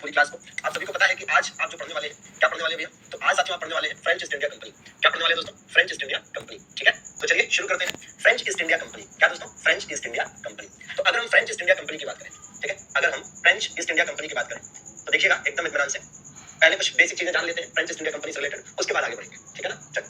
पूरी क्लास को। आप सभी को पता है कि आज आप जो पढ़ने वाले हैं, क्या पढ़ने वाले भैया? तो आज साथियों आप पढ़ने वाले हैं फ्रेंच ईस्ट इंडिया कंपनी। क्या पढ़ने वाले दोस्तों? French east India company. ठीक है, तो चलिए शुरू करते हैं। फ्रेंच ईस्ट इंडिया कंपनी क्या दोस्तों? French east India company. तो अगर हम फ्रेंच ईस्ट इंडिया कंपनी की बात करें, ठीक है, अगर हम फ्रेंच ईस्ट इंडिया कंपनी की बात करें तो देखिएगा एकदम इत्मीनान से। पहले कुछ बेसिक चीजें जान लेते हैं फ्रेंच ईस्ट इंडिया कंपनी से रिलेटेड, उसके बाद आगे बढ़ेंगे। ठीक है ना? चलो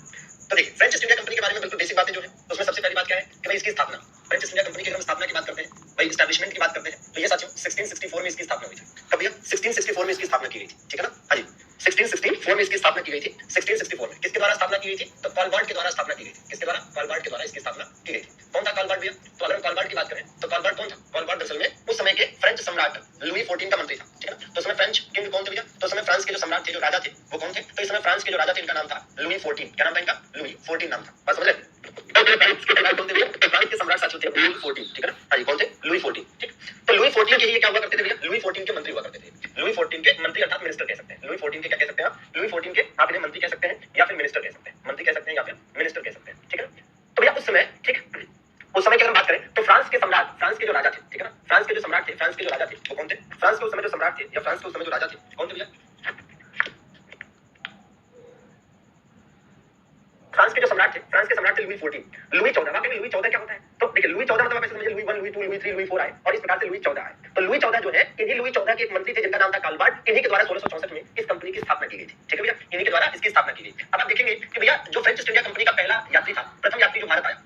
तो देखिए फ्रेंच ईस्ट इंडिया कंपनी के बारे में बिल्कुल बेसिक बातें जो है उसमें सबसे पहली बात क्या है कि भाई इसकी स्थापना, फ्रेंच ईस्ट इंडिया कंपनी की अगर हम स्थापना की बात करते हैं, भाई एस्टैब्लिशमेंट की बात करते हैं, तो ये साथियों 1664 में इसकी स्थापना हुई थी। कब भैया? 1664 में इसकी स्थापना की गई थी। ठीक है ना? हाँ जी, 1664 में इसकी स्थापना की गई थी। 1664 में किसके द्वारा स्थापना की गई थी? तो कॉलबार्ड के द्वारा स्थापना की गई थी। किसके द्वारा? कॉलबार्ड के द्वारा इसकी स्थापना की गई थी। कौन था कॉलबार्ड भैया? तो अगर हम कॉलबार्ड की बात करें तो कॉलबार्ड कौन था? कॉलबार्ड दरअसल में उस समय के फ्रेंच सम्राट लुई 14 का मंत्री था। ठीक है ना? तो उसमें फ्रेंच किंग कौन थे भैया? तो उस समय फ्रांस के जो सम्राट थे, जो राजा थे, वो कौन थे? तो इस समय फ्रांस के जो राजा थे इनका नाम था लुई 14। क्या नाम था इनका? लुई 14 नाम था। बस समझ गए? फ्रांस के सम्राट कौन थे भैया? तो फ्रांस के सम्राट साथियों थे लुई 14। ठीक है ना? हाँ जी, कौन थे? लुई 14। ठीक, तो लुई 14 के ये क्या हुआ करते थे भैया? लुई 14 के मंत्री हुआ करते थे। लुई 14 के मंत्री अर्थात मिनिस्टर कह सकते हैं। लुई 14 के क्या कह सकते हैं आप? लुई 14 के आप इन्हें मंत्री कह सकते हैं या फिर मिनिस्टर कह सकते हैं। मंत्री कह सकते हैं या फिर मिनिस्टर कह सकते हैं। ठीक है ना? तो भैया उस समय, ठीक, उस समय की अगर बात करें तो फ्रांस के सम्राट, फ्रांस के जो राजा थे, ठीक है ना, फ्रांस के जो सम्राट थे, फ्रांस के जो राजा थे वो कौन थे? फ्रांस के उस समय जो सम्राट थे या फ्रांस के उस समय जो राजा थे कौन थे भैया? फ्रांस के जो सम्राट थे, फ्रांस के सम्राट थे लुई 14। लुई 14 वाकई में लुई 14 क्या होता है? तो देखिए लुई 14 मतलब आप ऐसे समझिए लुई 1, लुई 2, लुई 3, लुई 4 आए और इस प्रकार से लुई 14 आए। तो लुई 14 जो है, इन्हीं लुई 14 के एक मंत्री थे जिनका नाम था कॉलबार्ड। इन्हीं के द्वारा 1664 में इस कंपनी की स्थापना की गई थी। ठीक है भैया, इन्हीं के द्वारा इसकी स्थापना की गई। अब आप देखेंगे कि भैया जो फ्रेंच ईस्ट इंडिया कंपनी का पहला यात्री था, प्रथम यात्री जो भारत आया,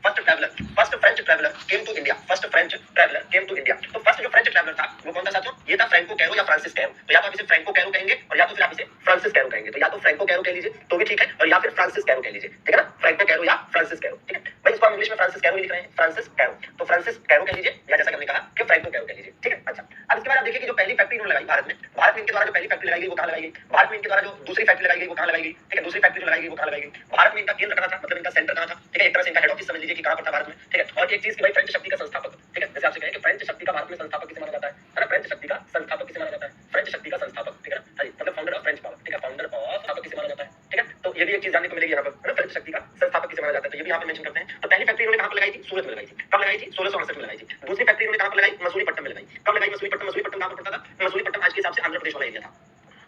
first French traveller came to India, first French traveller came to India. तो फर्स्ट जो फ्रेंच ट्रैवलर था वो कौन था साथियों? ये था फ्रैंको कैरो या फ्रांसिस कैरो। तो या तो आप इसे फ्रैंको कैरो कहेंगे और या तो फिर आप इसे फ्रांसिस कैरो कहेंगे। तो या तो फ्रैंको कैरो कह लीजिए तो भी ठीक है और या फिर फ्रांसिस कैरो कह लीजिए। ठीक है ना? फ्रैंको कैरो या फ्रांसिस कैरो। ठीक है भाई, इसको हम इंग्लिश में फ्रांसिस कैरो ही लिख रहे हैं, फ्रांसिस कैरो। तो फ्रांसिस कैरो कह लीजिए या जैसा कि हमने कहा कि फ्रैंको कैरो कह लीजिए। ठीक है, अच्छा। अब इसके बाद आप देखिए कि जो पहली फैक्ट्री इन्होंने लगाई भारत में इनके द्वारा जो पहली फैक्ट्री लगाई गई वो कहां लगाई गई? भारत में इनके द्वारा जो दूसरी फैक्ट्री लगाई गई वो कहां लगाई गई? ठीक है, दूसरी फैक्ट्री जो लगाई गई वो कहां लगाई गई? भारत में इनका केंद्र कहां था, मतलब इनका सेंटर कहां था? ठीक है, एक तरह से इनका हेड ऑफिस समझ लीजिए कि कहां पर था भारत में। ठीक है, और एक चीज की भाई फ्रेंच शक्ति का संस्थापक। ठीक है, जैसे आपसे कहें कि फ्रेंच शक्ति का भारत में संस्थापक किसे माना जाता है ना? फ्रेंच शक्ति का संस्थापक किसे माना जाता है? फ्रेंच शक्ति का संस्थापक। ठीक है ना? हाँ जी, मतलब फाउंडर ऑफ फ्रेंच पावर। ठीक है, फाउंडर ऑफ पावर किसे माना जाता है? ठीक है, तो ये भी एक चीज जानने को मिलेगी यहाँ पर, है ना? फ्रेंच शक्ति का संस्थापक किसे माना जाता है, तो ये भी यहाँ पे मेंशन करते हैं। तो पहली फैक्ट्री इन्होंने कहां पर लगाई थी? सूरत में लगाई थी। कब लगाई थी? 1668 में लगाई थी। दूसरी फैक्ट्री इन्होंने कहां पर लगाई? मसूलीपट्टम में लगाई। कब लगाई मसूलीपट्टम? मसूलीपट्टम कहां पर पड़ता था? मसूलीपट्टम आज के हिसाब से आंध्र प्रदेश वाला एरिया था।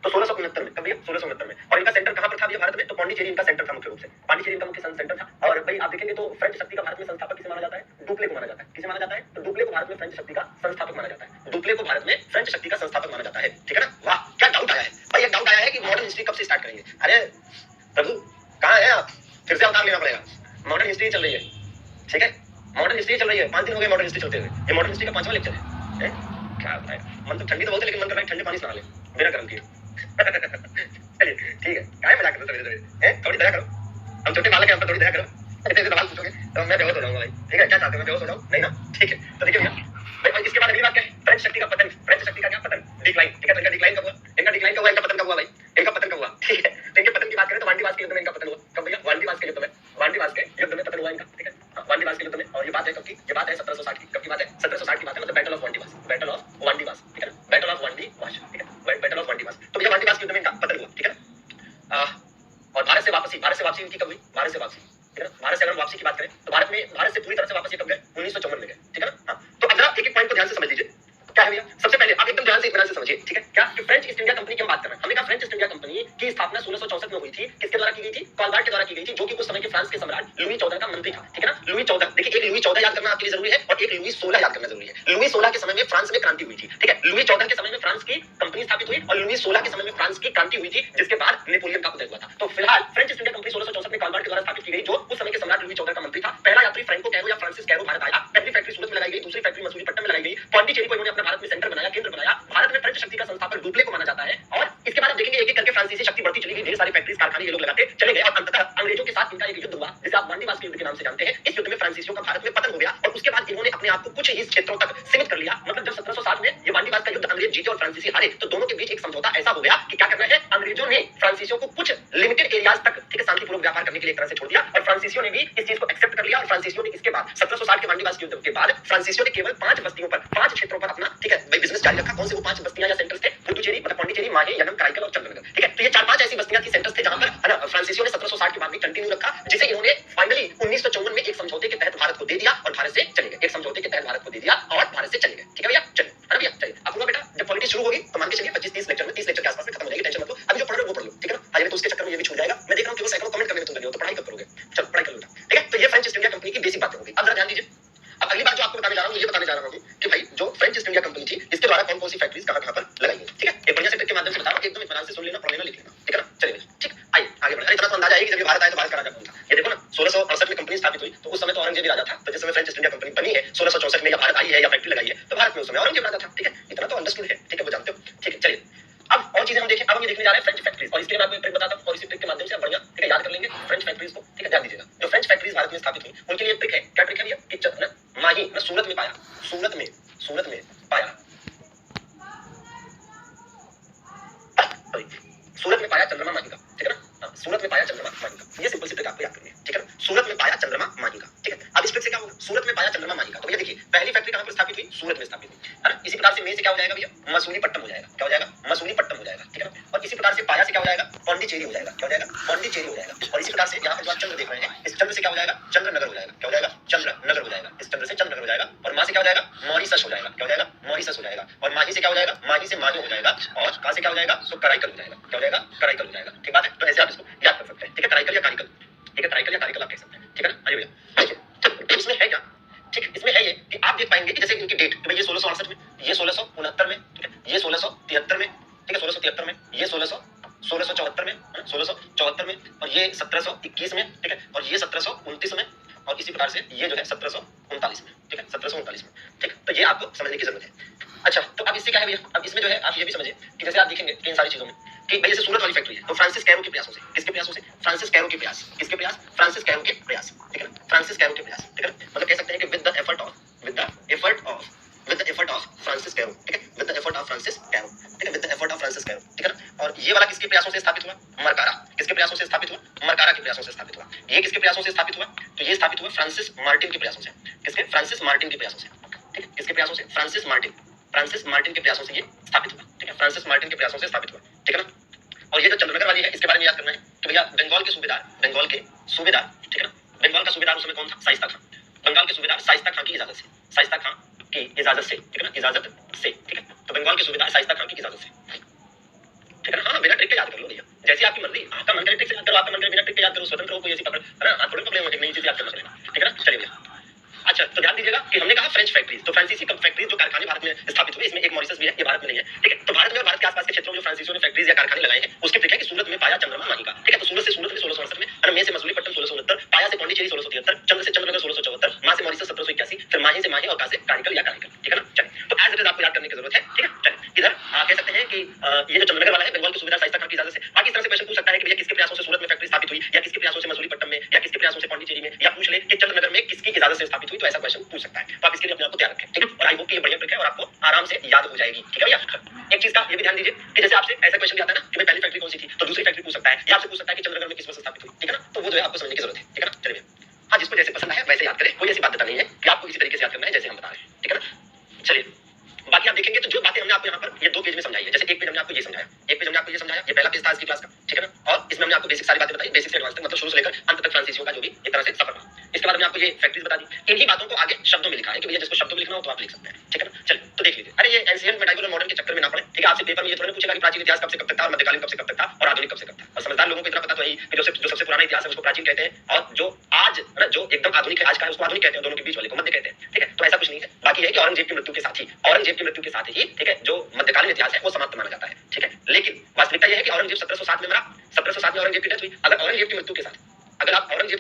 तो 1669 में, कब भैया? 1669 में। और इनका सेंटर कहां पर था भैया भारत में? तो पांडिचेरी इनका सेंटर था, मुख्य रूप से पांडिचेरी इनका मुख्य सेंटर था। और भाई आप देखेंगे तो फ्रेंच शक्ति का भारत में संस्थापक किसे माना जाता है? डुप्ले को माना जाता है। किसे माना जाता है? तो डुप्ले को भारत में फ्रेंच शक्ति का संस्थापक माना जाता है। डुप्ले को भारत में फ्रेंच शक्ति का संस्थापक माना जाता है। ठीक है ना? वाह, क्या डाउट आया है भाई? एक डाउट आया है कि मॉडर्न हिस्ट्री कब से स्टार्ट करेंगे? अरे प्रभु कहां है आप? फिर से अवतार लेना पड़ेगा। मॉडर्न हिस्ट्री चल रही है, ठीक है, मॉडर्न हिस्ट्री चल रही है। 5 दिन हो गए मॉडर्न हिस्ट्री चलते हुए। ये मॉडर्न हिस्ट्री का 5वां लेक्चर है। क्या बताएं, मन तो ठंडी तो बहुत है लेकिन मन कर रहा है ठंडे पानी से नहा ले, बिना गर्म किए। चलिए ठीक है, काहे मजाक करते हो सवेरे-सवेरे? थोड़ी दया करो, हम छोटे बालक हैं, हम पर थोड़ी दया करो। ऐसे सवाल पूछोगे तो मैं बेहोश हो जाऊंगा भाई। ठीक है, क्या चाहते हो मैं बेहोश हो जाऊं? नहीं ना? ठीक है, तो देखिए भैया भाई इसके बाद अगली बात क्या है? फ्रेंच शक्ति का पतन। फ्रेंच शक्ति का क्या पतन? डिक्लाइन। ठीक है, तो इनका डिक्लाइन कब हुआ? इनका डिक्लाइन कब हुआ? इनका पतन कब हुआ भाई? इनका पतन कब हुआ? ठीक है, तो इनके पतन की बात करें तो वांडीवास के युद्ध में इनका पतन हुआ। कब भैया? वांडीवास के युद्ध में, वांडीवास के युद्ध में पतन हुआ इनका। ठीक है, हाँ, वांडीवास के युद्ध में। और ये बात है कब की? ये बात है 1760 की। कब की बात है? 1760 की बात है, मतलब battle of Wandiwash. Battle of Wandiwash. ठीक है ना? Battle of Wandiwash. ठीक है, बैटल ऑफ वांडीवास। तो भैया वांडीवास के युद्ध में इनका पतन हुआ। ठीक है ना? और भारत से वापसी इनकी कब हुई? भारत से वापसी। ठीक है ना? भारत से अगर वापसी की बात करें तो भारत से पूरी तरह से वापस ये कब गए? 1954 में गए। ठीक है ना? हाँ, तो अब जरा एक-एक पॉइंट को ध्यान से समझ लीजिए। क्या है भैया? सबसे पहले आप एकदम ध्यान से इत्मीनान से समझिए। ठीक है, क्या कि फ्रेंच ईस्ट इंडिया कंपनी की हम बात कर रहे हैं। हमने कहा फ्रेंच ईस्ट इंडिया कंपनी की स्थापना 1664 में हुई थी। किसके द्वारा की गई थी? कॉलबार्ड के द्वारा की गई थी, जो कि उस समय के फ्रांस के सम्राट लुई 14 का मंत्री था। ठीक है ना? लुई 14, देखिए एक लुई 14 याद करना आपके लिए जरूरी है और एक लुई 16 याद करना जरूरी है। लुई 16 के समय में फ्रांस में क्रांति हुई थी। ठीक है, लुई 14 के समय में फ्रांस की कंपनी स्थापित हुई और लुई 16 के समय में फ्रांस की क्रांति हुई थी, जिसके बाद नेपोलियन का उदय हुआ था। तो फिलहाल फ्रेंच ईस्ट इंडिया कंपनी 1664 में कॉलबार्ड के द्वारा स्थापित की गई, जो उस समय के सम्राट लुई 14 का मंत्री था। पहला यात्री फ्रैंको कैरो या फ्रांसिस कैरो भारत आया। पहली फैक्ट्री सूरत में लगाई गई, दूसरी फैक्ट्री मसूलीपट्टम में लगाई गई। पांडिचेरी को इन्होंने अपना भारत में सेंटर बनाया, केंद्र बनाया। भारत में फ्रेंच शक्ति का संस्थापक डुप्ले को माना जाता है। और इसके बाद आप देखेंगे एक-एक करके फ्रांसीसी शक्ति बढ़ती चली गई, ढेर सारी फैक्ट्रीज कारखाने ये लोग लगाते चले गए और अंततः अंग्रेजों के साथ इनका एक युद्ध हुआ, जिसे आप वांडीवास के युद्ध के नाम से जानते हैं। इस युद्ध में फ्रांसीसियों का भारत में पतन हो गया और उसके बाद इन्होंने अपने आप को कुछ ही क्षेत्रों तक सीमित कर लिया। मतलब जब 1760 में ये वांडीवास का युद्ध अंग्रेज जीते और फ्रांसीसी हारे, तो दोनों के बीच एक समझौता ऐसा हो गया कि क्या करना है, अंग्रेजों ने फ्रांसीसियों को कुछ लिमिटेड एरियाज तक, ठीक है, शांतिपूर्वक व्यापार करने के लिए एक तरह से छोड़ दिया और फ्रांसीसियों ने भी इस चीज को एक्सेप्ट कर लिया। और फ्रांसीसियों ने इसके बाद 1760 के वांडीवास के युद्ध के बाद फ्रांसीसियों ने केवल 5 बस्तियों पर, 5 क्षेत्रों पर अपना, ठीक है, बिजनेस जारी रखा। कौन से वो 5 बस्तियां या सेंटर्स थे? पुडुचेरी, मतलब पांडिचेरी, माहे, यनम, कराईकल और चंद्रनगर। ठीक है, तो ये 4-5 ऐसी बस्तियां थी, सेंटर्स थे, जहां पर है ना फ्रांसीसियों ने 1760 के बाद भी कंटिन्यू रखा, जिसे इन्होंने फाइनली 1954 में एक समझौते के तहत भारत को दे दिया और भारत से चले गए। एक समझौते के तहत भारत को दे दिया और भारत से चले गए। ठीक है भैया, चलिए, है ना भैया, चलिए। अब हुआ बेटा, जब पॉलिटिक्स शुरू होगी तो मान के चलिए 25-30 लेक्चर टाइम में 30 लेक्चर के आसपास में खत्म हो जाएगी, टेंशन मत लो, अभी जो पढ़ रहे हो वो पढ़ लो, ठीक है ना। हाईवे तो उसके चक्कर में ये भी छूट जाएगा। मैं देख रहा हूँ कि वो सैकड़ों कमेंट करने में तुम लगे हो, तो पढ़ाई कब करोगे? चलो पढ़ाई कर लो, ठीक है। तो ये फ्रेंच ईस्ट इंडिया कंपनी की बेसिक बातें होगी। अब जरा ध्यान दीजिए, अब अगली बात जो आपको बताने जा रहा हूँ, ये बताने जा रहा हूँ कि भाई जो फ्रेंच ईस्ट इंडिया कंपनी थी, इसके द्वारा कौन कौन सी फैक्ट्रीज कहाँ पर लगाई गई, ठीक है। एक बढ़िया से ट्रिक के माध्यम से बता रहा हूँ, एकदम इत्मीनान से सुन लेना, पढ़ लेना, लिख लेना, ठीक है ना। चलिए ठीक, आइए आगे बढ़े। इतना तो अंदाजा आएगा कि जब ये भारत आया तो भारत का राजा कौन था। ये देखो ना, 1668 में कंपनी स्थापित हुई, तो उस समय तो औरंगजेब ही राजा था। तो जिस समय फ्रेंच ईस्ट इंडिया कंपनी बनी है 1664 में, या भारत आई है या फैक्ट्री लगाई है, तो भारत में उस समय औरंगजेब राजा था, ठीक है। इतना तो अंडरस्टूड है, ठीक है, वो जानते हो, ठीक है। चलिए अब और चीजें हम देखें। अब हम ये देखने जा रहे हैं फ्रेंच फैक्ट्रीज, और इसके लिए मैं आपको एक ट्रिक बताता हूँ, और इसी ट्रिक के माध्यम से आप बढ़िया, ठीक है, याद कर लेंगे फ्रेंच फैक्ट्रीज को, ठीक है। ध्यान दीजिएगा, जो फ्रेंच फैक्ट्रीज भारत में स्थापित हुई, उनके लिए एक ट्रिक है। क्या ट्रिक है भैया? कि ना माही ना सूरत में पाया, सूरत में पाया, सूरत में पाया चंद्रमा माही का, ठीक है ना। सूरत में पाया चंद्रमा माही का, ये सिंपल सी ट्रिक आपको याद करनी है, ठीक है ना। सूरत में पाया चंद्रमा माही का, ठीक है। अब इस ट्रिक से क्या होगा? सूरत में पाया चंद्रमा माही का, तो भैया देखिए पहली फैक्ट्री कहां पर स्थापित हुई? सूरत में स्थापित हुई, है ना। इसी प्रकार से में से क्या हो जाएगा भैया? मसूलीपट्टनम हो जाएगा। क्या हो जाएगा? मसूलीपट्टनम हो जाएगा, ठीक है ना। और इसी प्रकार से पाया से क्या हो जाएगा? पौंडीचेरी हो जाएगा। क्या हो जाएगा? पौंडीचेरी हो जाएगा। और इसी प्रकार से यहाँ पर जो आप चंद्र देख रहे हैं, इस चंद्र से क्या हो जाएगा? चंद्रनगर हो जाएगा। क्या हो जाएगा? चंद्रनगर हो जाएगा। इस चंद्र से चंद्रनगर हो जाएगा। और मां से क्या हो जाएगा? मॉरिशस हो जाएगा। क्या हो जाएगा? मॉरिशस हो जाएगा। और माही से क्या हो जाएगा? माही से माही हो जाएगा। और कहां से क्या हो जाएगा? तो कराईकल हो जाएगा। क्या हो जाएगा? कराईकल हो जाएगा, ठीक बात है। तो ऐसे आप इसको याद कर सकते हैं, ठीक है। कराईकल या कारिकल, ठीक है, कराईकल या कारिकल आप कह सकते हैं, ठीक है ना। अरे भैया इसमें है क्या? ठीक, इसमें है ये कि आप देख पाएंगे कि जैसे इनकी डेट, ये 1668 में, ये 1669 में, ठीक है, ये 1673 में, ठीक है, 1673 में, ये 1674 में, 1674 में, और ये 1721 में, ठीक है, और ये 1729 में, और इसी प्रकार से ये जो है 1739 में, ठीक है, 1739 में, ठीक। तो ये आपको समझने की जरूरत है। अच्छा, तो अब इससे क्या है भैया? अब इसमें जो है आप ये भी समझिए कि जैसे आप देखेंगे कि इन सारी चीजों में कि भाई जैसे सूरत वाली फैक्ट्री है, तो फ्रांसिस कैरो के प्रयासों से, किसके प्रयासों से? फ्रांसिस कैरो के प्रयास, किसके प्रयास? फ्रांसिस कैरो के प्रयास, ठीक है ना। फ्रांसिस कैरो के प्रयास, ठीक है, मतलब कह सकते हैं कि with the effort of Francis Caron, ठीक है, with the effort of Francis Caron, ठीक है, with the effort of Francis Caron, ठीक है ना। और ये वाला किसके प्रयासों से स्थापित हुआ? मरकारा, किसके प्रयासों से स्थापित हुआ? मरकारा के प्रयासों से स्थापित हुआ। ये किसके प्रयासों से स्थापित हुआ? तो ये स्थापित हुआ फ्रांसिस मार्टिन के प्रयासों से। किसके? फ्रांसिस मार्टिन के प्रयासों से, ठीक है, किसके प्रयासों से? फ्रांसिस मार्टिन के प्रयासों से ये स्थापित हुआ, ठीक है, फ्रांसिस मार्टिन के प्रयासों से स्थापित हुआ, ठीक है ना। और ये जो चंद्रनगर वाली है, इसके बारे में याद करना है कि भैया बंगाल के सूबेदार, ठीक है ना, बंगाल का सूबेदार उस समय कौन था? शाइस्ता खान। बंगाल के सूबेदार शाइस्ता खान की इजाजत से, ठीक है ना, इजाजत से, ठीक है। तो बंगाल के सूबेदार शाइस्ता खान की इजाजत से, ठीक है ना। हाँ, बिना ट्रिक के याद कर लो भैया, जैसी आपकी मर्जी, आपका मन करे ट्रिक से याद करो, आपका मन करे बिना ट्रिक के याद करो, स्वतंत्र हो, कोई ऐसी पकड़, है ना, आप थोड़ी पकड़े होंगे, नई चीज याद करना पड़ेगा, ठीक है ना। चलिए भैया, अच्छा तो ध्यान दीजिएगा कि हमने कहा फ्रेंच फैक्ट्रीज, तो फ्रांसीसी फैक्ट्रीज जो कारखाने भारत में स्थापित हुए, इसमें एक मॉरिशस भी है, ये भारत में नहीं है, ठीक है। तो भारत में और भारत के आसपास के क्षेत्रों में जो फ्रांसीसियों ने फैक्ट्रीज या कारखाने लगाए हैं, उसके ट्रिक है कि सूरत में पाया चंद्रमा माही का, ठीक है। तो सूरत से सूरत में 1668 में, और में से मसूलीपट्टनम 1669, पाया से पौंडीचेरी 1673, चंद्र से चंद्रनगर 1674, मां से मॉरिशस 1781, फिर माही से माही, और कहां से? कारिकल या कारिकल, ठीक है ना। चलिए, तो एज इट इज आपको याद करने की जरूरत है, ठीक है। चलिए इधर कह सकते हैं कि ये जो चंद्रनगर वाला है बंगाल के सूबेदार शाइस्ता खान की इजाजत से। बाकी इस तरह से क्वेश्चन पूछ सकता है कि भैया किसके प्रयासों से सूरत में फैक्ट्री स्थापित हुई, या किसके प्रयासों से मसूलीपट्टनम में, या किसके प्रयासों से पौंडीचेरी में, या पूछ ले कि चंद्रनगर में किसकी इजाजत से स्थापित हुई, तो ऐसा क्वेश्चन पूछ सकता है। तो आप इसके लिए अपने आप को तैयार रखें, ठीक है। और आई होप कि ये बढ़िया ट्रिक है और आपको आराम से याद हो जाएगी, ठीक है भैया। एक चीज का ये भी ध्यान दीजिए कि जैसे आपसे ऐसा क्वेश्चन भी आता है ना कि भाई पहली फैक्ट्री कौन सी थी, तो दूसरी फैक्ट्री पूछ सकता है, या आपसे पूछ सकता है कि चंद्रनगर में किस वर्ष स्थापित हुई, ठीक है ना। तो वो जो है आपको समझने की जरूरत है, ठीक है ना। चलिए, हाँ, जिसको जैसे पसंद है वैसे याद करें, कोई ऐसी बाध्यता नहीं है कि आपको इसी तरीके से याद करना है जैसे हम बता रहे हैं, ठीक है ना। चलिए बाकी आप देखेंगे तो जो बातें हमने आपको यहाँ पर ये 2 पेज में समझाई है, जैसे एक पेज हमने आपको ये समझाया, एक पेज हमने आपको ये समझाया, ये पहला पेज था आज की क्लास का, ठीक है ना। और इसमें हमने आपको बेसिक सारी बातें बताई, बेसिक से एडवांस तक, मतलब शुरू से लेकर अंत तक फ्रांसीसियों का जो भी एक तरह से सफर रहा। इसके बाद हमने आपको ये फैक्ट्रीज बता दी, इन्हीं बातों को आगे शब्दों में लिखा है कि भैया जिसको शब्दों में लिखना हो तो आप लिख सकते हैं, ठीक है ना। चलिए तो देख लीजिए, अरे ये एंशिएंट मेडाइवल और मॉडर्न के चक्कर में ना पड़े, ठीक है। आपसे पेपर में ये थोड़ा पूछेगा कि प्राचीन इतिहास कब से कब तक था, और मध्यकालीन कब से कब तक था, और आधुनिक कब से कब था। और समझदार लोगों को इतना पता तो है कि जो सबसे पुराना इतिहास है उसको प्राचीन कहते हैं, और जो आज ना जो एकदम आधुनिक है आज का है उसको आधुनिक कहते हैं, दोनों के बीच वाले को मध्य कहते हैं, ठीक है। तो ऐसा कुछ नहीं है। बाकी है कि औरंगजेब की मृत्यु के साथ ही, ठीक है, जो मध्यकालीन इतिहास है वो समाप्त माना जाता है, ठीक है। लेकिन वास्तविकता यह है कि औरंगजेब 1707 में मरा, 1707 में औरंगजेब की डेथ हुई। अगर औरंगजेब की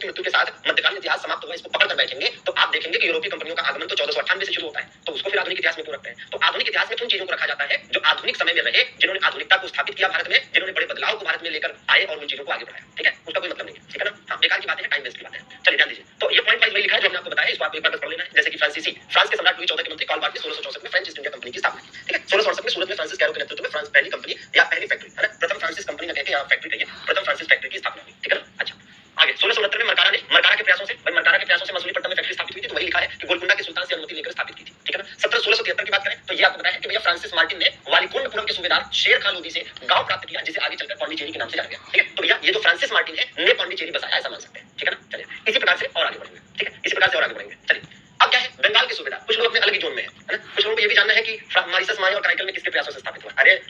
मृत्यु के साथ मध्यकालीन इतिहास समाप्त हुआ, इसको पकड़ कर बैठेंगे तो आप देखेंगे कि यूरोपीय कंपनियों का आगमन तो 1498 से शुरू होता है, तो उसको फिर आधुनिक इतिहास में क्यों रखते हैं? तो आधुनिक इतिहास में उन चीजों को रखा जाता है जो आधुनिक समय में रहे, जिन्होंने आधुनिकता को स्थापित किया भारत में, जिन्होंने बड़े बदलाव को भारत में लेकर आए और उन चीजों को आगे बढ़ाया, ठीक है। उसका कोई मतलब नहीं है, ठीक है ना। हाँ, बेकार की बातें हैं, टाइम वेस्ट की बातें हैं। चलिए ध्यान दीजिए, तो ये पॉइंट वाइज वही लिखा है जो हमने आपको बताया, इसको आप एक बार बस पढ़ लेना है। जैसे कि फ्रांस के सम्राट लुई 14 के मंत्री कॉलबार्ट ने 1664 में फ्रेंच ईस्ट इंडिया कंपनी की स्थापना की, ठीक है। 1668 में सूरत में फ्रांसिस कैरो के नेतृत्व में फ्रांस पहली कंपनी या पहली फैक्ट्री, है ना, प्रथम फ्रांसिस कंपनी ना कहकर यहाँ फैक्ट्री कहिए, प्रथम फ्रांसिस फैक्ट्री की स्थापना हुई, ठीक है ना। अच्छा, आगे 1669 में मरकारा के प्रयासों से मसूलीपट्टनम में फैक्ट्री स्थापित हुई थी, तो वही लिखा है कि गोलकुंडा के सुल्तान से अनुमति लेकर स्थापित की थी, ठीक है ना। 1673 की बात करें तो ये आपको बताया है कि भैया फ्रांसिस मार्टिन ने वालीकुंडपुरम के सूबेदार शेर खान लोधी से गांव प्राप्त किया, जिसे आगे चलकर पौंडीचेरी के नाम से जाना गया, ठीक है। तो भैया ये जो फ्रांसिस मार्टिन है ने पौंडीचेरी बसाया, ऐसा मान सकते हैं, ठीक है ना। चलिए इसी प्रकार से और आगे बढ़ेंगे, ठीक है, इसी प्रकार से और आगे बढ़ेंगे। चलिए अब क्या है, बंगाल के सूबेदार, कुछ लोग अपने अलग ही जोन में है ना। कुछ लोगों को ये भी जानना है कि मॉरिशस, माही और कारिकल में किसके प्रयासों से स्थापित हुआ। अरे